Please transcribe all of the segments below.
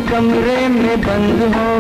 कमरे में बंद हो।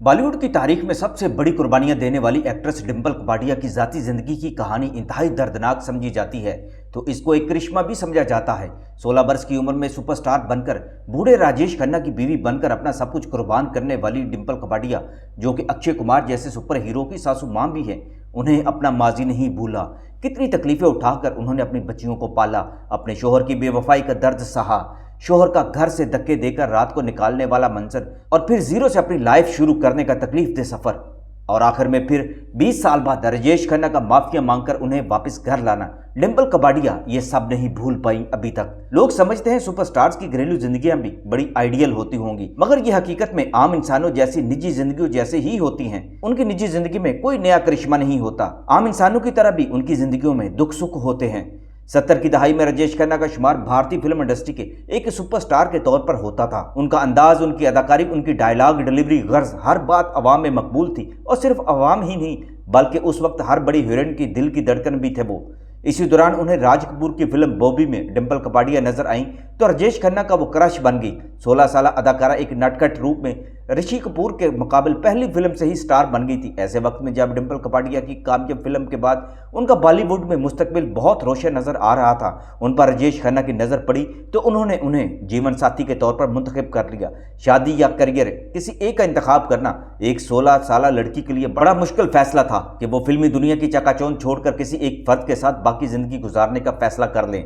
बॉलीवुड की तारीख में सबसे बड़ी कुर्बानियां देने वाली एक्ट्रेस डिंपल कपाड़िया की जाती जिंदगी की कहानी इंतहाई दर्दनाक समझी जाती है तो इसको एक करिश्मा भी समझा जाता है। 16 वर्ष की उम्र में सुपरस्टार बनकर बूढ़े राजेश खन्ना की बीवी बनकर अपना सब कुछ कुर्बान करने वाली डिंपल कपाड़िया, जो कि अक्षय कुमार जैसे सुपर हीरो की सासू मां भी है, उन्हें अपना माजी नहीं भूला। कितनी तकलीफें उठाकर उन्होंने अपनी बच्चियों को पाला, अपने शोहर की बेवफाई का दर्द सहा, शोहर का घर से धक्के देकर रात को निकालने वाला मंजर, और फिर जीरो से अपनी लाइफ शुरू करने का तकलीफ दे सफर, और आखिर में फिर 20 साल बाद राजेश खन्ना का माफिया मांगकर उन्हें वापस घर लाना। डिंपल कपाड़िया ये सब नहीं भूल पाई अभी तक। लोग समझते हैं सुपरस्टार्स की घरेलू जिंदगियां भी बड़ी आइडियल होती होंगी, मगर ये हकीकत में आम इंसानों जैसी निजी जिंदगियों जैसे ही होती हैं। उनकी निजी जिंदगी में कोई नया करिश्मा नहीं होता। आम इंसानों की तरह भी उनकी जिंदगियों में दुख सुख होते हैं। 70 की दहाई में राजेश खन्ना का शुमार भारतीय फिल्म इंडस्ट्री के एक सुपरस्टार के तौर पर होता था। उनका अंदाज, उनकी अदाकारी, उनकी डायलॉग डिलीवरी, गर्ज, हर बात अवाम में मकबूल थी, और सिर्फ अवाम ही नहीं बल्कि उस वक्त हर बड़ी हीरोइन की दिल की धड़कन भी थे वो। इसी दौरान उन्हें राज कपूर की फिल्म बॉबी में डिंपल कपाड़िया नजर आई तो राजेश खन्ना का वो क्रश बन गई। 16 साल अदाकारा एक नटखट रूप में ऋषि कपूर के मुकाबले पहली फिल्म से ही स्टार बन गई थी। ऐसे वक्त में जब डिंपल कपाड़िया की कामयाब फिल्म के बाद उनका बॉलीवुड में मुस्तकबिल बहुत रोशन नजर आ रहा था, उन पर राजेश खन्ना की नजर पड़ी तो उन्होंने उन्हें जीवन साथी के तौर पर मुंतखब कर लिया। शादी या करियर, किसी एक का इंतखाब करना एक 16 साल लड़की के लिए बड़ा मुश्किल फैसला था कि वो फिल्मी दुनिया की चकाचौंध छोड़कर किसी एक फर्द के साथ बाकी जिंदगी गुजारने का फैसला कर लें।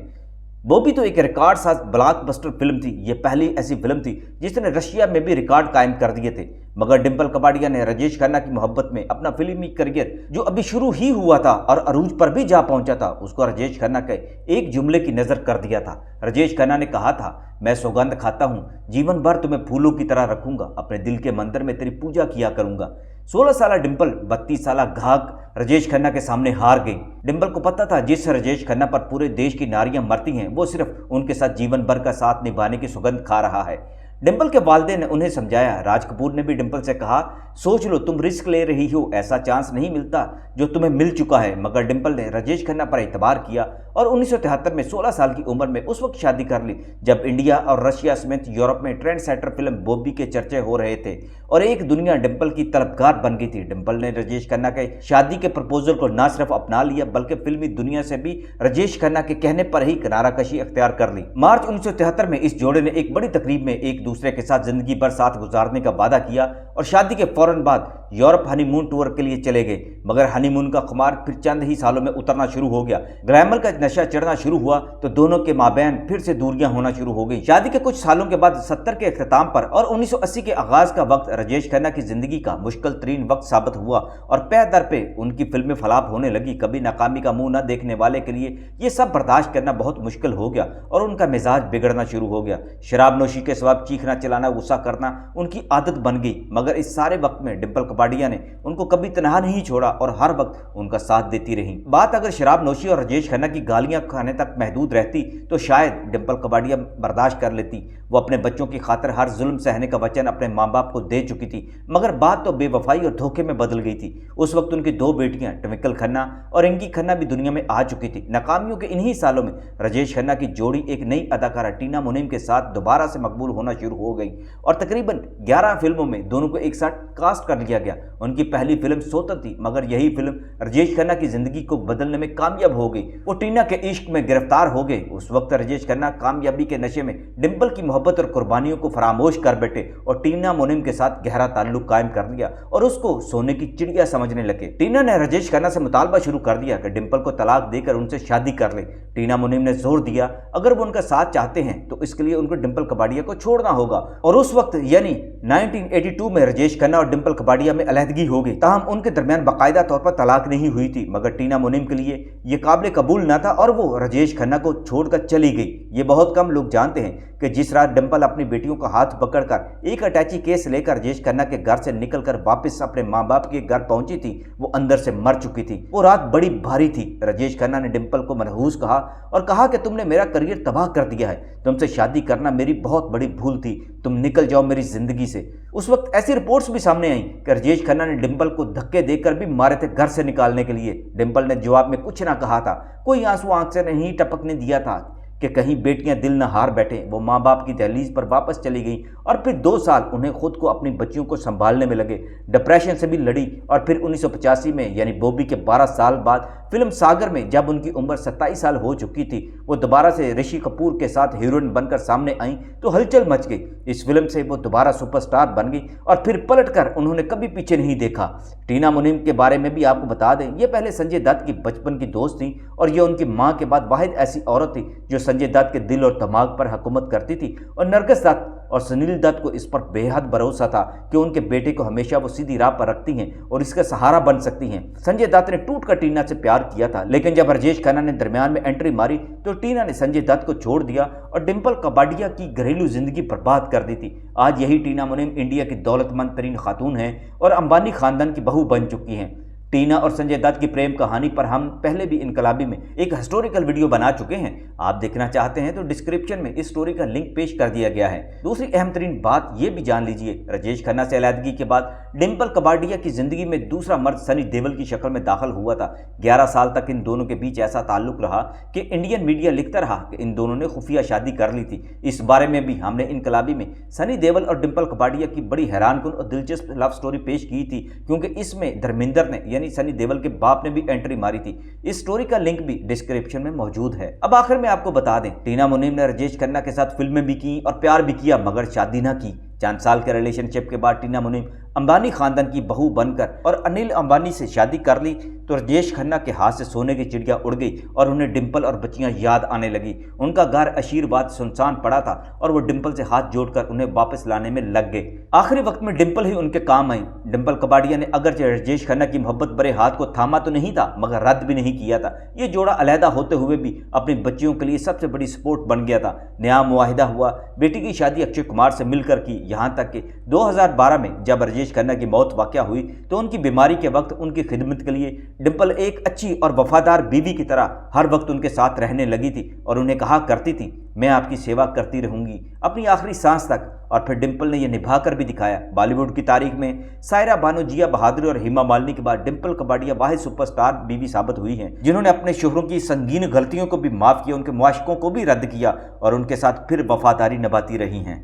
वो भी तो एक रिकॉर्ड साथ ब्लॉकबस्टर फिल्म थी। ये पहली ऐसी फिल्म थी जिसने रशिया में भी रिकॉर्ड कायम कर दिए थे। मगर डिंपल कपाड़िया ने राजेश खन्ना की मोहब्बत में अपना फिल्मी करियर, जो अभी शुरू ही हुआ था और अरूज पर भी जा पहुंचा था, उसको राजेश खन्ना के एक जुमले की नजर कर दिया था। राजेश खन्ना ने कहा था, मैं सौगंध खाता हूं, जीवन भर तुम्हें फूलों की तरह रखूंगा, अपने दिल के मंदिर में तेरी पूजा किया करूंगा। 16 साल डिंपल 32 साल घाक राजेश खन्ना के सामने हार गई। डिंपल को पता था जिस राजेश खन्ना पर पूरे देश की नारियां मरती हैं, वो सिर्फ उनके साथ जीवन भर का साथ निभाने की सौगंध खा रहा है। डिंपल के वालिदैन ने उन्हें समझाया। राज कपूर ने भी डिंपल से कहा, सोच लो, तुम रिस्क ले रही हो, ऐसा चांस नहीं मिलता जो तुम्हें मिल चुका है। मगर डिंपल ने राजेश खन्ना पर एतबार किया और 1973 में 16 साल की उम्र में उस वक्त शादी कर ली जब इंडिया और रशिया समेत यूरोप में ट्रेंड सेटर फिल्म बॉबी के चर्चे हो रहे थे और एक दुनिया डिंपल की तलबगार बन गई थी। डिंपल ने राजेश खन्ना के शादी के प्रपोजल को न सिर्फ अपना लिया बल्कि फिल्मी दुनिया से भी राजेश खन्ना के कहने पर ही किनाराकशी अख्तियार कर ली। मार्च 1973 में इस जोड़े ने एक बड़ी तकरीब में एक दूसरे के साथ जिंदगी भर साथ गुजारने का वादा किया और शादी के फौरन बाद यूरोप हनीमून टूर के लिए चले गए। मगर हनीमून का खुमार फिर चंद ही सालों में उतरना शुरू हो गया। ग्लैमर का नशा चढ़ना शुरू हुआ तो दोनों के माबैन फिर से दूरियां होना शुरू हो गई। शादी के कुछ सालों के बाद 70 के अख्ताम पर और 1980 के आगाज का वक्त राजेश खन्ना की जिंदगी का मुश्किल तरीन वक्त साबित हुआ और पे दर पे उनकी फिल्में फलाप होने लगी। कभी नाकामी का मुंह न देखने वाले के लिए ये सब बर्दाश्त करना बहुत मुश्किल हो गया और उनका मिजाज बिगड़ना शुरू हो गया। शराब नोशी के सबब चीखना, चिल्लाना, गुस्सा करना उनकी आदत बन गई। मगर इस सारे वक्त में डिंपल कपाड़िया ने उनको कभी तनहा नहीं छोड़ा और हर वक्त उनका साथ देती रही। बात अगर शराब नोशी और राजेश खन्ना की गालियां खाने तक महदूद रहती तो शायद डिंपल कपाड़िया बर्दाश्त कर लेती। वो अपने बच्चों की खातिर हर जुल्म सहने का वचन अपने माँ बाप को दे चुकी थी। मगर बात तो बेवफाई और धोखे में बदल गई थी। उस वक्त उनकी 2 बेटियां ट्विंकल खन्ना और इंकी खन्ना भी दुनिया में आ चुकी थी। नाकामियों के इन्हीं सालों में राजेश खन्ना की जोड़ी एक नई अदाकारा टीना मुनीम के साथ दोबारा से मकबूल होना शुरू हो गई और तकरीबन 11 फिल्मों में दोनों को एक साथ कास्ट कर लिया गया। उनकी पहली फिल्म सोतन थी, मगर यही फिल्म राजेश खन्ना की जिंदगी को बदलने में कामयाब हो गई। वो टीना के इश्क में गिरफ्तार हो गए। उस वक्त राजेश खन्ना कामयाबी के नशे में डिंपल की मोहब्बत और कुर्बानियों को फरामोश कर बैठे और टीना मुनीम के साथ गहरा ताल्लुक कायम कर लिया और उसको सोने की चिड़िया समझने लगे। टीना ने राजेश खन्ना से मुतालबा शुरू कर दिया कि डिंपल को तलाक देकर उनसे शादी कर ले। टीना मुनीम ने जोर दिया, अगर वो उनका साथ चाहते हैं तो इसके लिए उनको डिंपल कपाड़िया को छोड़ना होगा। और उस वक्त यानी 1982 में राजेश खन्ना और डिंपल कपाड़िया में अलहदगी हो गई। ताहम उनके दरमियान बाकायदा तौर पर तलाक नहीं हुई थी, मगर टीना मुनीम के लिए यह काबिल कबूल न था और वो राजेश खन्ना को छोड़कर चली गई। ये बहुत कम लोग जानते हैं कि कि जिस रात डिंपल अपनी बेटियों का हाथ पकड़कर एक अटैची केस लेकर राजेश खन्ना के घर से निकलकर वापस अपने माँ बाप के घर पहुंची थी, वो अंदर से मर चुकी थी। वो रात बड़ी भारी थी। राजेश खन्ना ने डिंपल को मनहूस कहा और कहा कि तुमने मेरा करियर तबाह कर दिया है, तुमसे शादी करना मेरी बहुत बड़ी भूल थी, तुम निकल जाओ मेरी जिंदगी से। उस वक्त ऐसी रिपोर्ट्स भी सामने आई कि राजेश खन्ना ने डिंपल को धक्के देकर भी मारे थे घर से निकालने के लिए। डिंपल ने जवाब में कुछ ना कहा था, कोई आंसू आंख से नहीं टपकने दिया था कि कहीं बेटियां दिल न हार बैठे। वो माँ बाप की दहलीज पर वापस चली गई और फिर 2 साल उन्हें खुद को अपनी बच्चियों को संभालने में लगे। डिप्रेशन से भी लड़ी और फिर 1985 में यानी बॉबी के 12 साल बाद फिल्म सागर में जब उनकी उम्र 27 साल हो चुकी थी, वो दोबारा से ऋषि कपूर के साथ हीरोइन बनकर सामने आई तो हलचल मच गई। इस फिल्म से वो दोबारा सुपरस्टार बन गई और फिर पलटकर उन्होंने कभी पीछे नहीं देखा। टीना मुनीम के बारे में भी आपको बता दें, ये पहले संजय दत्त की बचपन की दोस्त थी और ये उनकी मां के बाद वाहिद ऐसी औरत थी जो संजय दत्त के दिल और दिमाग पर हुकूमत करती थी। और नरगिस दत्त और सुनील दत्त को इस पर बेहद भरोसा था कि उनके बेटे को हमेशा वो सीधी राह पर रखती हैं और इसका सहारा बन सकती हैं। संजय दत्त ने टूट कर टीना से प्यार किया था, लेकिन जब राजेश खन्ना ने दरमियान में एंट्री मारी तो टीना ने संजय दत्त को छोड़ दिया और डिंपल कपाडिया की घरेलू जिंदगी बर्बाद कर दी थी। आज यही टीना मुनीम इंडिया की दौलतमंद तरीन खातून हैं और अंबानी खानदान की बहू बन चुकी हैं। टीना और संजय दत्त की प्रेम कहानी पर हम पहले भी इनकलाबी में एक हिस्टोरिकल वीडियो बना चुके हैं। आप देखना चाहते हैं तो डिस्क्रिप्शन में इस स्टोरी का लिंक पेश कर दिया गया है। दूसरी अहम तरीन बात यह भी जान लीजिए, राजेश खन्ना से अलहदगी के बाद डिंपल कपाडिया की जिंदगी में दूसरा मर्द सनी देओल की शक्ल में दाखिल हुआ था। 11 साल तक इन दोनों के बीच ऐसा ताल्लुक रहा कि इंडियन मीडिया लिखता रहा कि इन दोनों ने खुफिया शादी कर ली थी। इस बारे में भी हमने इनकलाबी में सनी देओल और डिंपल कपाडिया की बड़ी हैरानकुन और दिलचस्प लव स्टोरी पेश की थी, क्योंकि इसमें धर्मेंद्र ने यानी सनी देओल के बाप ने भी एंट्री मारी थी। इस स्टोरी का लिंक भी डिस्क्रिप्शन में मौजूद है। अब आखिर में आपको बता दें, टीना मुनीम ने राजेश खन्ना के साथ फिल्में भी की और प्यार भी किया, मगर शादी ना की। 4 साल के रिलेशनशिप के बाद टीना मुनीम अंबानी खानदान की बहू बनकर और अनिल अंबानी से शादी कर ली तो राजेश खन्ना के हाथ से सोने की चिड़िया उड़ गई और उन्हें डिंपल और बच्चियां याद आने लगी। उनका घर आशीर्वाद सुनसान पड़ा था और वो डिंपल से हाथ जोड़कर उन्हें वापस लाने में लग गए। आखिरी वक्त में डिंपल ही उनके काम आई। डिंपल कपाडिया ने अगरचे राजेश खन्ना की मोहब्बत भरे हाथ को थामा तो नहीं था, मगर रद्द भी नहीं किया था। ये जोड़ा अलहदा होते हुए भी अपनी बच्चियों के लिए सबसे बड़ी सपोर्ट बन गया था। नया मुआहिदा हुआ, बेटी की शादी अक्षय कुमार से मिलकर की। यहाँ तक कि 2012 में जब राजेश खन्ना की मौत वाक़या हुई तो उनकी बीमारी के वक्त उनकी खिदमत के लिए डिंपल एक अच्छी और वफादार बीवी की तरह हर वक्त उनके साथ रहने लगी थी और उन्हें कहा करती थी, मैं आपकी सेवा करती रहूंगी अपनी आखिरी सांस तक। और फिर डिंपल ने यह निभा कर भी दिखाया। बॉलीवुड की तारीख में सायरा बानो, जिया बहादुर और हेमा मालिनी के बाद डिंपल कपाडिया वाहिद सुपरस्टार बीवी साबित हुई हैं, जिन्होंने अपने शोहरों की संगीन गलतियों को भी माफ किया, उनके मुआशिकों को भी रद्द किया और उनके साथ फिर वफादारी निभाती रही हैं।